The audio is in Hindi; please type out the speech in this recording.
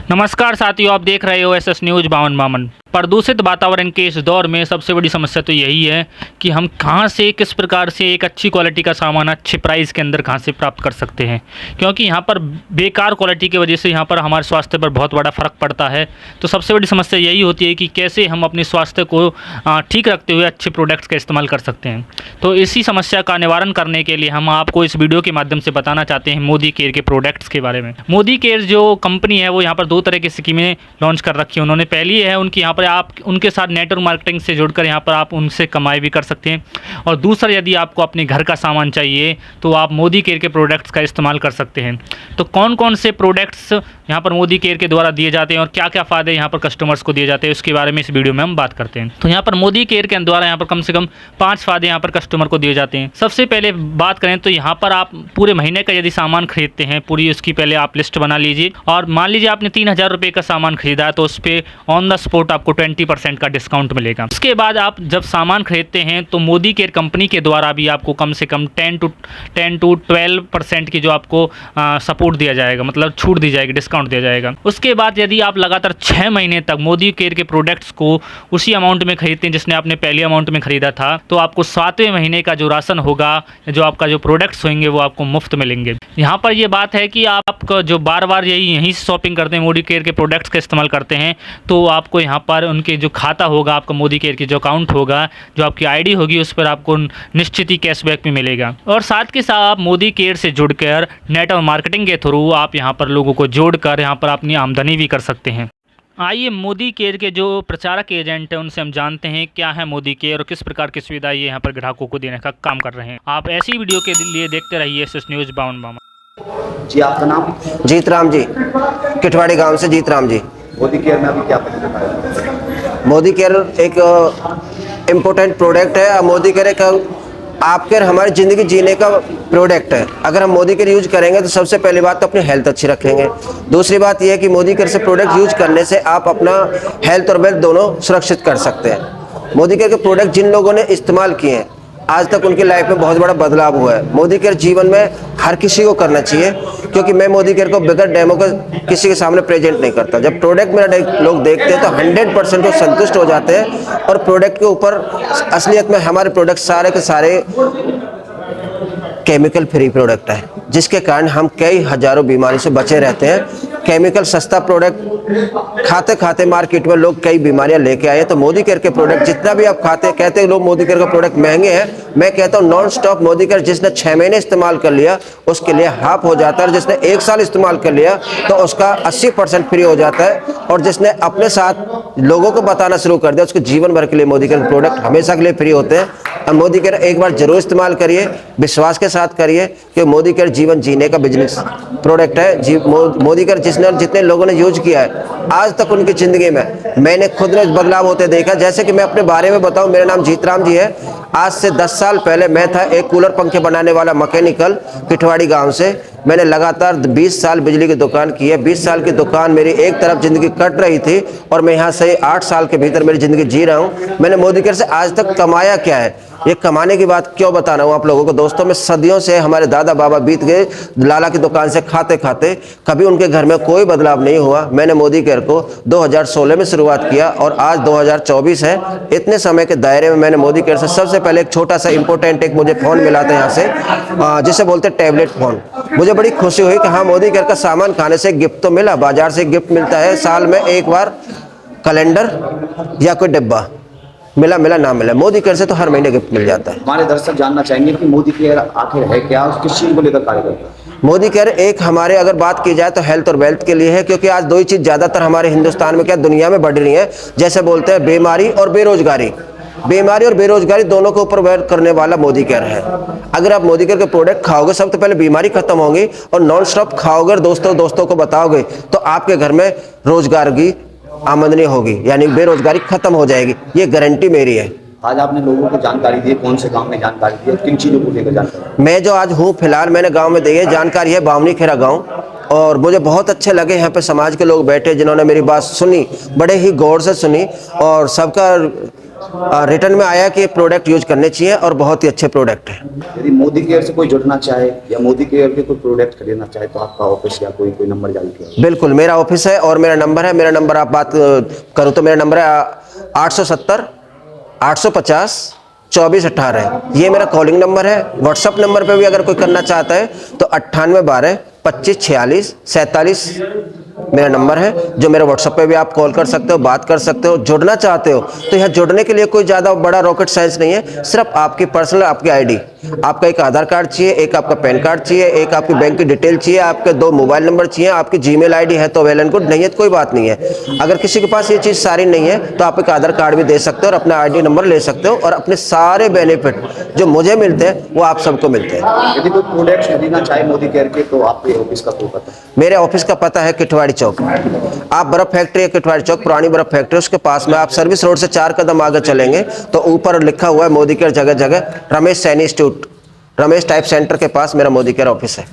नमस्कार साथियों, आप देख रहे हो एसएस न्यूज बावन बामन। प्रदूषित वातावरण के इस दौर में सबसे बड़ी समस्या तो यही है कि हम कहां से किस प्रकार से एक अच्छी क्वालिटी का सामान अच्छे प्राइस के अंदर कहां से प्राप्त कर सकते हैं, क्योंकि यहां पर बेकार क्वालिटी की वजह से यहां पर हमारे स्वास्थ्य पर बहुत बड़ा फ़र्क पड़ता है। तो सबसे बड़ी समस्या यही होती है कि कैसे हम अपने स्वास्थ्य को ठीक रखते हुए अच्छे प्रोडक्ट्स का इस्तेमाल कर सकते हैं। तो इसी समस्या का निवारण करने के लिए हम आपको इस वीडियो के माध्यम से बताना चाहते हैं मोदी केयर के प्रोडक्ट्स के बारे में। मोदी केयर जो कंपनी है वो यहाँ पर दो तरह की स्कीमें लॉन्च कर रखी है उन्होंने। पहली है उनकी यहाँ पर आप उनके साथ नेटवर्क मार्केटिंग से जुड़कर यहाँ पर आप उनसे कमाई भी कर सकते हैं, और दूसरा यदि आपको अपने घर का सामान चाहिए तो आप मोदी केयर के प्रोडक्ट्स का इस्तेमाल कर सकते हैं। तो कौन कौन से प्रोडक्ट्स यहाँ पर मोदी केयर के द्वारा दिए जाते हैं और क्या क्या फ़ायदे यहाँ पर कस्टमर्स को दिए जाते हैं उसके बारे में इस वीडियो में हम बात करते हैं। तो यहाँ पर मोदी केयर के द्वारा यहाँ पर कम से कम 5 फ़ायदे यहाँ पर कस्टमर को दिए जाते हैं। सबसे पहले बात करें तो यहाँ पर आप पूरे महीने का यदि सामान खरीदते हैं, पूरी उसकी पहले आप लिस्ट बना लीजिए, और मान लीजिए आपने 3000 रुपये का सामान खरीदा है तो उस पर ऑन द स्पॉट आपको 20% का डिस्काउंट मिलेगा। उसके बाद आप जब सामान खरीदते हैं तो मोदी केयर कंपनी के द्वारा भी आपको कम से कम 10 to 12% की जो आपको सपोर्ट दिया जाएगा, मतलब छूट दी जाएगी, डिस्काउंट दिया जाएगा। उसके बाद यदि आप लगातार 6 महीने तक मोदी केयर के प्रोडक्ट्स को उसी अमाउंट में खरीदते हैं जिसने आपने पहले अमाउंट में खरीदा था, तो आपको 7वें महीने का जो राशन होगा, जो आपका जो प्रोडक्ट्स होंगे वो आपको मुफ्त मिलेंगे। यहाँ पर ये बात है कि आप जो बार बार यहीं से शॉपिंग करते हैं, मोदी केयर के प्रोडक्ट्स का इस्तेमाल करते हैं, तो आपको यहाँ पर उनके जो खाता होगा, आपका मोदी केयर की जो अकाउंट होगा, जो आपकी आईडी होगी, उस पर आपको निश्चित ही कैशबैक भी मिलेगा। और साथ के साथ आप मोदी केयर से जुड़कर नेटवर्क मार्केटिंग के थ्रू आप यहाँ पर लोगों को जोड़कर यहाँ पर अपनी आमदनी भी कर सकते हैं। आइए मोदी केयर के जो प्रचारक एजेंट हैं उनसे हम जानते हैं क्या है मोदी केयर और किस प्रकार की सुविधा ये यहाँ पर ग्राहकों को देने का काम कर रहे हैं। आप ऐसी वीडियो के लिए देखते रहिए एसएस न्यूज बावन बामन। जी, आपका नाम? जीत राम जी, किठवाड़ी गांव से जीत राम जी। मोदी केयर में अभी क्या है? मोदी केयर एक इम्पोर्टेंट प्रोडक्ट है। मोदी केयर एक आपके हमारी ज़िंदगी जीने का प्रोडक्ट है। अगर हम मोदी केयर यूज करेंगे तो सबसे पहली बात तो अपनी हेल्थ अच्छी रखेंगे। दूसरी बात यह है कि मोदी केयर से प्रोडक्ट यूज करने से आप अपना हेल्थ और वेल्थ दोनों सुरक्षित कर सकते हैं। मोदी केयर के प्रोडक्ट जिन लोगों ने इस्तेमाल किए हैं आज तक उनकी लाइफ में बहुत बड़ा बदलाव हुआ है। मोदी केयर जीवन में हर किसी को करना चाहिए, क्योंकि मैं मोदी केयर को बगैर डेमो के किसी के सामने प्रेजेंट नहीं करता। जब प्रोडक्ट मेरा लोग देखते हैं तो 100% वो संतुष्ट हो जाते हैं, और प्रोडक्ट के ऊपर असलियत में हमारे प्रोडक्ट सारे के सारे केमिकल फ्री प्रोडक्ट है, जिसके कारण हम कई हजारों बीमारी से बचे रहते हैं। केमिकल सस्ता प्रोडक्ट खाते खाते मार्केट में लोग कई बीमारियां लेके आए। तो मोदी केयर के प्रोडक्ट जितना भी आप खाते कहते हैं लोग मोदी केयर का प्रोडक्ट महंगे हैं, मैं कहता हूं नॉन स्टॉप मोदी केयर जिसने 6 महीने इस्तेमाल कर लिया उसके लिए हाफ हो जाता है, और जिसने 1 साल इस्तेमाल कर लिया तो उसका 80% फ्री हो जाता है। और जिसने अपने साथ लोगों को बताना शुरू कर दिया उसके जीवन भर के लिए मोदी केयर प्रोडक्ट हमेशा के लिए फ्री होते हैं। और मोदी केयर एक बार जरूर इस्तेमाल करिए, विश्वास के साथ करिए, कि मोदी केयर जीवन जीने का बिजनेस प्रोडक्ट है। मोदी केयर जितने लोगों ने यूज किया है आज तक उनकी ज़िंदगी में मैंने खुद ने बदलाव होते देखा। जैसे कि मैं अपने बारे में बताऊं, मेरा नाम जीत राम जी है। आज से 10 साल पहले मैं था एक कूलर पंखे बनाने वाला मैकेनिकल किठवाड़ी गांव से। मैंने लगातार 20 साल बिजली की दुकान की है। 20 साल की दुकान मेरी एक तरफ ज़िंदगी कट रही थी और मैं यहाँ से 8 साल के भीतर मेरी ज़िंदगी जी रहा हूँ। मैंने मोदी केयर से आज तक कमाया क्या है, ये कमाने की बात क्यों बता रहा हूँ आप लोगों को। दोस्तों में सदियों से हमारे दादा बाबा बीत गए लाला की दुकान से खाते खाते, कभी उनके घर में कोई बदलाव नहीं हुआ। मैंने मोदी केयर को 2016 में शुरुआत किया और आज 2024 है। इतने समय के दायरे में मैंने मोदी केयर से सबसे पहले एक छोटा सा इंपॉर्टेंट एक मुझे फ़ोन मिला था यहाँ से, जिसे बोलते टैबलेट फ़ोन। मुझे बड़ी खुशी हुई कि हाँ मोदी केयर का सामान खाने से गिफ्ट तो मिला। बाजार से गिफ्ट मिलता है, साल में एक बार कैलेंडर या कोई डिब्बा मिला ना मिला, मोदी केयर से तो हर महीने गिफ्ट मिल जाता है। हमारे दर्शक जानना चाहेंगे कि मोदी केयर आखिर है क्या, किस चीज को लेकर कार्य करता है? मोदी केयर एक हमारे अगर बात की जाए तो हेल्थ और वेल्थ के लिए है, क्योंकि आज 2 ही चीज़ ज़्यादातर हमारे हिंदुस्तान में क्या दुनिया में बढ़ रही है। जैसे बोलते हैं बीमारी और बेरोजगारी। बीमारी और बेरोजगारी दोनों के ऊपर वर्क करने वाला मोदी केयर है। अगर आप मोदी केयर के प्रोडक्ट खाओगे सबसे पहले बीमारी खत्म होगी, और नॉन स्टॉप खाओगे और दोस्तों को बताओगे तो आपके घर में रोजगार की आमदनी होगी, यानी बेरोजगारी खत्म हो जाएगी। ये गारंटी मेरी है। आज आपने लोगों को जानकारी दी, कौन से गांव में जानकारी दी, किन चीजों को लेकर जानकारी? मैं जो आज हूँ फिलहाल मैंने गांव में दी है जानकारी है, बावनी खेरा गांव, और मुझे बहुत अच्छे लगे। यहाँ पे समाज के लोग बैठे जिन्होंने मेरी बात सुनी, बड़े ही गौर से सुनी, और सबका रिटर्न में आया कि प्रोडक्ट यूज करने चाहिए और बहुत ही अच्छे प्रोडक्ट हैं। यदि मोदी केयर से कोई जुड़ना चाहे या मोदी केयर के कोई प्रोडक्ट खरीदना चाहे तो आपका ऑफिस या कोई नंबर जारी किया? बिल्कुल, मेरा ऑफिस है और मेरा नंबर है। मेरा नंबर आप बात करूँ तो मेरा नंबर है 870 850 2418 है। ये मेरा कॉलिंग नंबर है। व्हाट्सअप नंबर पे भी अगर कोई करना चाहता है तो 98 12 25 46 47 मेरा नंबर है, जो मेरे व्हाट्सएप पे भी आप कॉल कर सकते हो, बात कर सकते हो। जुड़ना चाहते हो तो यहाँ जुड़ने के लिए कोई ज़्यादा बड़ा रॉकेट साइंस नहीं है, सिर्फ आपकी पर्सनल आपकी आईडी, आपका एक आधार कार्ड चाहिए, एक आपका पैन कार्ड चाहिए, एक आपकी बैंक की डिटेल चाहिए, आपके 2 मोबाइल नंबर चाहिए, आपकी जीमेल आईडी है तो वेल एंड गुड, नहीं है तो कोई बात नहीं है। अगर किसी के पास ये चीज़ सारी नहीं है तो आप एक आधार कार्ड भी दे सकते हो और अपना आईडी नंबर ले सकते हो और अपने सारे बेनिफिट जो मुझे मिलते हैं वो आप सबको मिलते हैं। यदि कोई प्रोडक्ट खरीदना चाहे मोदी केयर के तो आपके ऑफिस का कोई पता? मेरे ऑफिस का पता है किटवाड़ी चौक। आप बर्फ फैक्ट्री है किटवाड़ी चौक, पुरानी बर्फ फैक्ट्री, उसके पास में आप सर्विस रोड से 4 कदम आगे चलेंगे तो ऊपर लिखा हुआ है मोदी केयर, जगह जगह Ramesh Saini institute, Ramesh type centre के पास मेरा मोदी केयर ऑफिस है।